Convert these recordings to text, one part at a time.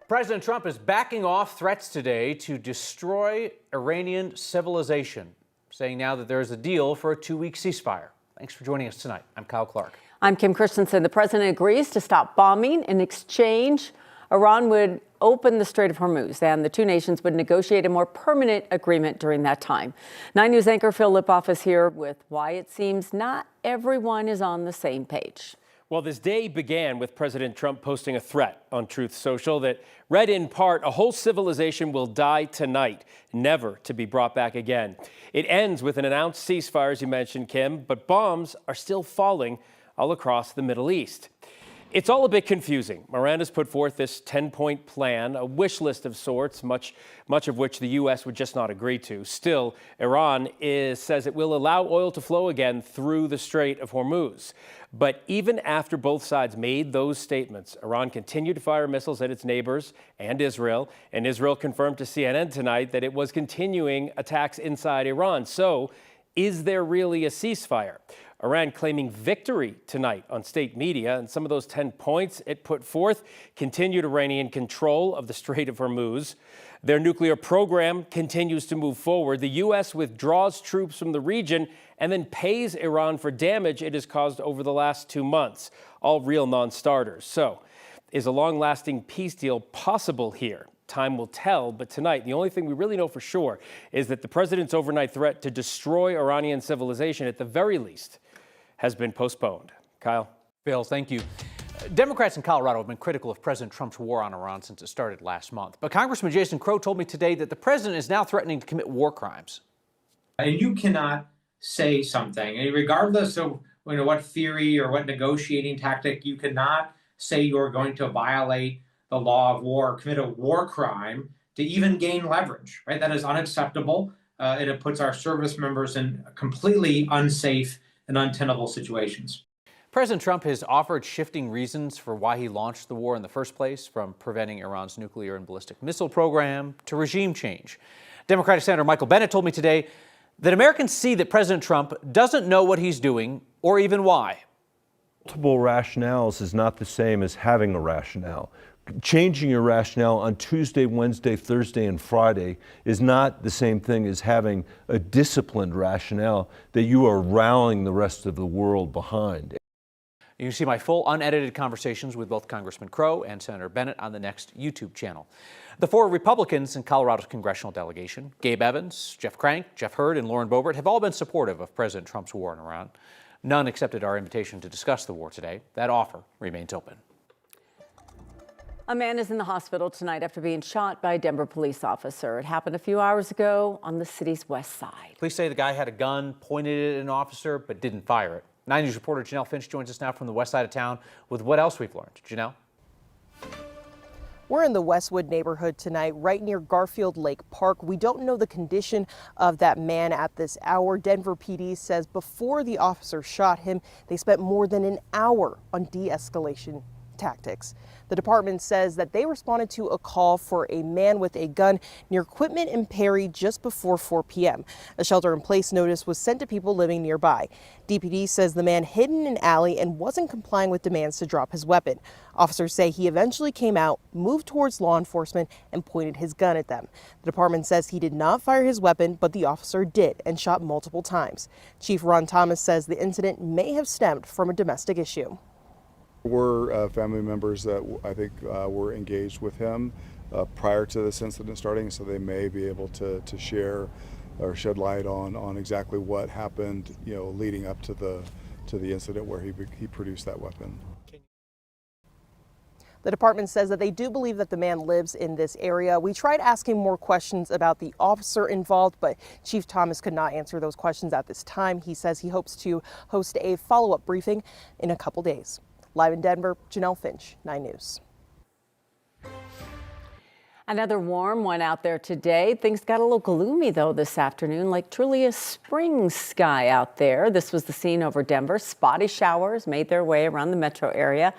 President Trump is backing off threats today to destroy Iranian civilization, saying now that there is a deal for a 2-week ceasefire. Thanks for joining us tonight. I'm Kyle Clark. I'm Kim Christensen. The president agrees to stop bombing. In exchange, Iran would open the Strait of Hormuz, and the two nations would negotiate a more permanent agreement during that time. 9 News anchor Phil Lipoff is here with why it seems not everyone is on the same page. Well, this day began with President Trump posting a threat on Truth Social that read in part, "A whole civilization will die tonight, never to be brought back again." It ends with an announced ceasefire, as you mentioned, Kim, but bombs are still falling all across the Middle East. It's all a bit confusing. Iran has put forth this 10-point plan, a wish list of sorts, much of which the U.S. would just not agree to. Still, Iran says it will allow oil to flow again through the Strait of Hormuz. But even after both sides made those statements, Iran continued to fire missiles at its neighbors and Israel confirmed to CNN tonight that it was continuing attacks inside Iran. So, is there really a ceasefire? Iran claiming victory tonight on state media, and some of those 10 points it put forth: continued Iranian control of the Strait of Hormuz. Their nuclear program continues to move forward. The U.S. withdraws troops from the region and then pays Iran for damage it has caused over the last 2 months. All real non-starters. So, is a long-lasting peace deal possible here? Time will tell, but tonight, the only thing we really know for sure is that the president's overnight threat to destroy Iranian civilization, at the very least, has been postponed. Kyle? Bill, thank you. Democrats in Colorado have been critical of President Trump's war on Iran since it started last month. But Congressman Jason Crow told me today that the president is now threatening to commit war crimes. And you cannot say something, and regardless of what theory or what negotiating tactic, you cannot say you're going to violate the law of war, or commit a war crime to even gain leverage, right? That is unacceptable, and it puts our service members in completely unsafe and untenable situations. President Trump has offered shifting reasons for why he launched the war in the first place, from preventing Iran's nuclear and ballistic missile program to regime change. Democratic Senator Michael Bennet told me today that Americans see that President Trump doesn't know what he's doing or even why. Multiple rationales is not the same as having a rationale. Changing your rationale on Tuesday, Wednesday, Thursday, and Friday is not the same thing as having a disciplined rationale that you are rallying the rest of the world behind. You can see my full unedited conversations with both Congressman Crow and Senator Bennet on the next YouTube channel. The 4 Republicans in Colorado's congressional delegation, Gabe Evans, Jeff Crank, Jeff Hurd, and Lauren Boebert, have all been supportive of President Trump's war in Iran. None accepted our invitation to discuss the war today. That offer remains open. A man is in the hospital tonight after being shot by a Denver police officer. It happened a few hours ago on the city's west side. Police say the guy had a gun, pointed it at an officer, but didn't fire it. 9 News reporter Janelle Finch joins us now from the west side of town with what else we've learned. Janelle? We're in the Westwood neighborhood tonight, right near Garfield Lake Park. We don't know the condition of that man at this hour. Denver PD says before the officer shot him, they spent more than an hour on de-escalation tactics. The department says that they responded to a call for a man with a gun near Quitman and Perry just before 4 p.m. A shelter-in-place notice was sent to people living nearby. DPD says the man hid in an alley and wasn't complying with demands to drop his weapon. Officers say he eventually came out, moved towards law enforcement, and pointed his gun at them. The department says he did not fire his weapon, but the officer did and shot multiple times. Chief Ron Thomas says the incident may have stemmed from a domestic issue. We're family members that I think were engaged with him prior to this incident starting, so they may be able to share or shed light on exactly what happened, leading up to the incident where he produced that weapon. The department says that they do believe that the man lives in this area. We tried asking more questions about the officer involved, but Chief Thomas could not answer those questions at this time. He says he hopes to host a follow-up briefing in a couple days. Live in Denver, Janelle Finch, 9 News. Another warm one out there today. Things got a little gloomy, though, this afternoon, like truly a spring sky out there. This was the scene over Denver. Spotty showers made their way around the metro area.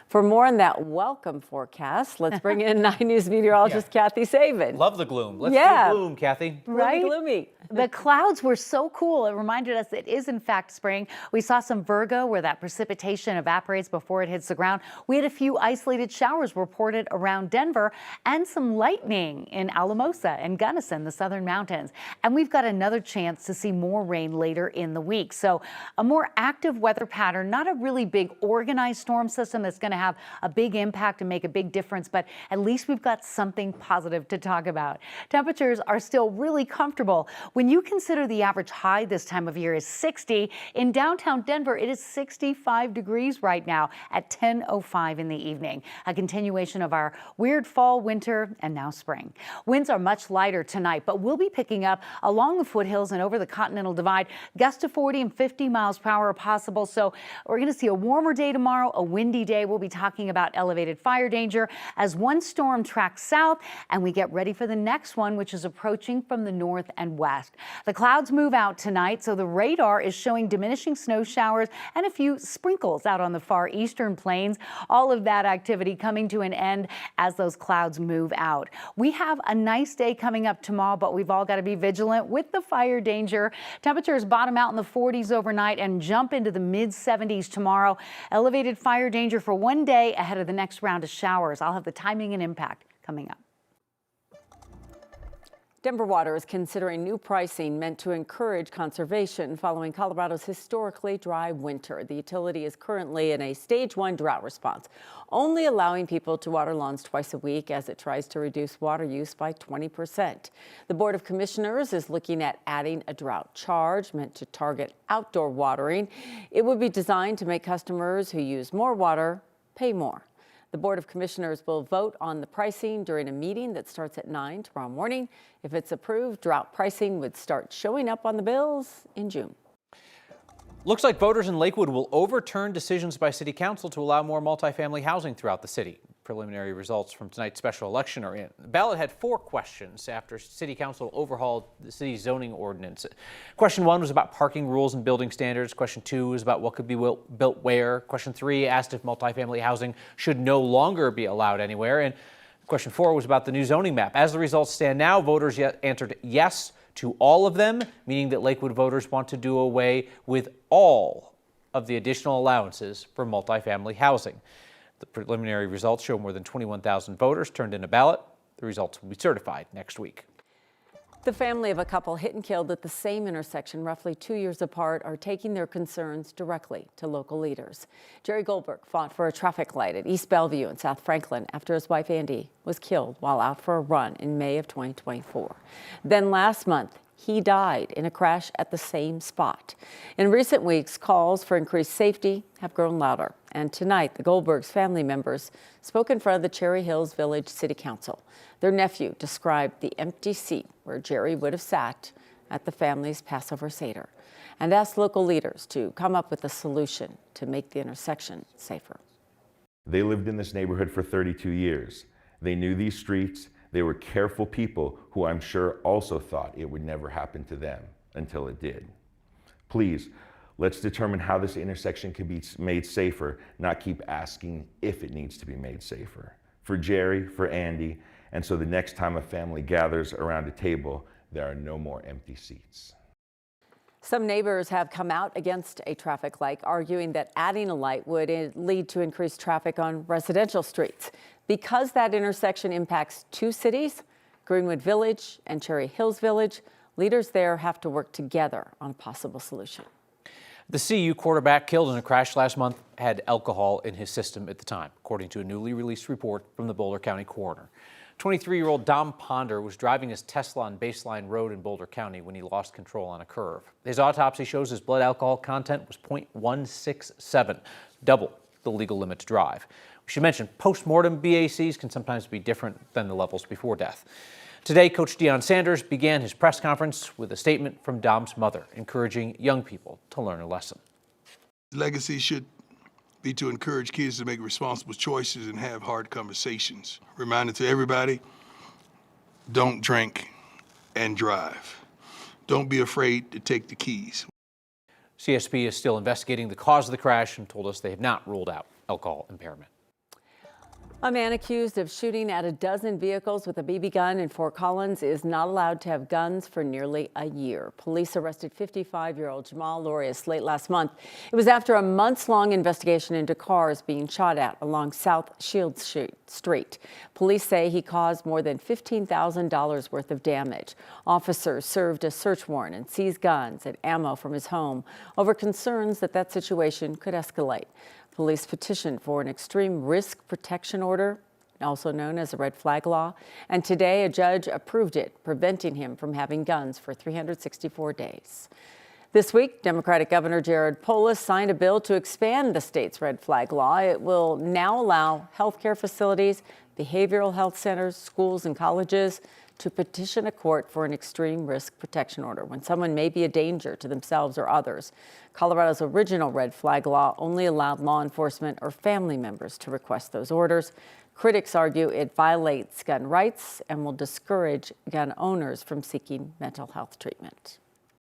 For more on that welcome forecast, let's bring in 9 News meteorologist Kathy Saban. Love the gloom. Let's do gloom, Kathy. Right? Gloomy. The clouds were so cool. It reminded us it is in fact spring. We saw some Virgo where that precipitation evaporates before it hits the ground. We had a few isolated showers reported around Denver and some lightning in Alamosa and Gunnison, the southern mountains. And we've got another chance to see more rain later in the week. So a more active weather pattern, not a really big organized storm system that's going to have a big impact and make a big difference, but at least we've got something positive to talk about. Temperatures are still really comfortable. When you consider the average high this time of year is 60, in downtown Denver, it is 65 degrees right now at 10:05 in the evening. A continuation of our weird fall, winter, and now spring. Winds are much lighter tonight, but we'll be picking up along the foothills and over the Continental Divide. Gusts to 40 and 50 miles per hour are possible. So we're going to see a warmer day tomorrow, a windy day. We'll be talking about elevated fire danger as one storm tracks south and we get ready for the next one, which is approaching from the north and west. The clouds move out tonight, so the radar is showing diminishing snow showers and a few sprinkles out on the far eastern plains. All of that activity coming to an end as those clouds move out. We have a nice day coming up tomorrow, but we've all got to be vigilant with the fire danger. Temperatures bottom out in the 40s overnight and jump into the mid-70s tomorrow. Elevated fire danger for one day ahead of the next round of showers. I'll have the timing and impact coming up. Denver Water is considering new pricing meant to encourage conservation following Colorado's historically dry winter. The utility is currently in a stage 1 drought response, only allowing people to water lawns twice a week as it tries to reduce water use by 20%. The Board of Commissioners is looking at adding a drought charge meant to target outdoor watering. It would be designed to make customers who use more water pay more. The Board of Commissioners will vote on the pricing during a meeting that starts at 9 tomorrow morning. If it's approved, drought pricing would start showing up on the bills in June. Looks like voters in Lakewood will overturn decisions by City Council to allow more multifamily housing throughout the city. Preliminary results from tonight's special election are in. The ballot had 4 questions after City Council overhauled the city's zoning ordinance. Question 1 was about parking rules and building standards. Question 2 was about what could be built where. Question 3 asked if multifamily housing should no longer be allowed anywhere. And question 4 was about the new zoning map. As the results stand now, voters answered yes to all of them, meaning that Lakewood voters want to do away with all of the additional allowances for multifamily housing. The preliminary results show more than 21,000 voters turned in a ballot. The results will be certified next week. The family of a couple hit and killed at the same intersection roughly 2 years apart are taking their concerns directly to local leaders. Jerry Goldberg fought for a traffic light at East Bellevue in South Franklin after his wife Andy was killed while out for a run in May of 2024. Then last month, he died in a crash at the same spot. In recent weeks, calls for increased safety have grown louder. And tonight, the Goldbergs' family members spoke in front of the Cherry Hills Village City Council. Their nephew described the empty seat where Jerry would have sat at the family's Passover Seder and asked local leaders to come up with a solution to make the intersection safer. They lived in this neighborhood for 32 years. They knew these streets. They were careful people who I'm sure also thought it would never happen to them until it did. Please, let's determine how this intersection can be made safer, not keep asking if it needs to be made safer. For Jerry, for Andy, and so the next time a family gathers around a table, there are no more empty seats. Some neighbors have come out against a traffic light, arguing that adding a light would lead to increased traffic on residential streets. Because that intersection impacts 2 cities, Greenwood Village and Cherry Hills Village, leaders there have to work together on a possible solution. The CU quarterback killed in a crash last month had alcohol in his system at the time, according to a newly released report from the Boulder County coroner. 23-year-old Dom Ponder was driving his Tesla on Baseline Road in Boulder County when he lost control on a curve. His autopsy shows his blood alcohol content was 0.167, double the legal limit to drive. We should mention post-mortem BACs can sometimes be different than the levels before death. Today, Coach Deion Sanders began his press conference with a statement from Dom's mother, encouraging young people to learn a lesson. Legacy should be to encourage kids to make responsible choices and have hard conversations. Reminder to everybody, don't drink and drive. Don't be afraid to take the keys. CSP is still investigating the cause of the crash and told us they have not ruled out alcohol impairment. A man accused of shooting at a dozen vehicles with a BB gun in Fort Collins is not allowed to have guns for nearly a year. Police arrested 55-year-old Jamal Lorius late last month. It was after a months-long investigation into cars being shot at along South Shields Street. Police say he caused more than $15,000 worth of damage. Officers served a search warrant and seized guns and ammo from his home over concerns that that situation could escalate. Police petitioned for an extreme risk protection order, also known as a red flag law, and today a judge approved it, preventing him from having guns for 364 days. This week, Democratic Governor Jared Polis signed a bill to expand the state's red flag law. It will now allow healthcare facilities, behavioral health centers, schools, and colleges to petition a court for an extreme risk protection order when someone may be a danger to themselves or others. Colorado's original red flag law only allowed law enforcement or family members to request those orders. Critics argue it violates gun rights and will discourage gun owners from seeking mental health treatment.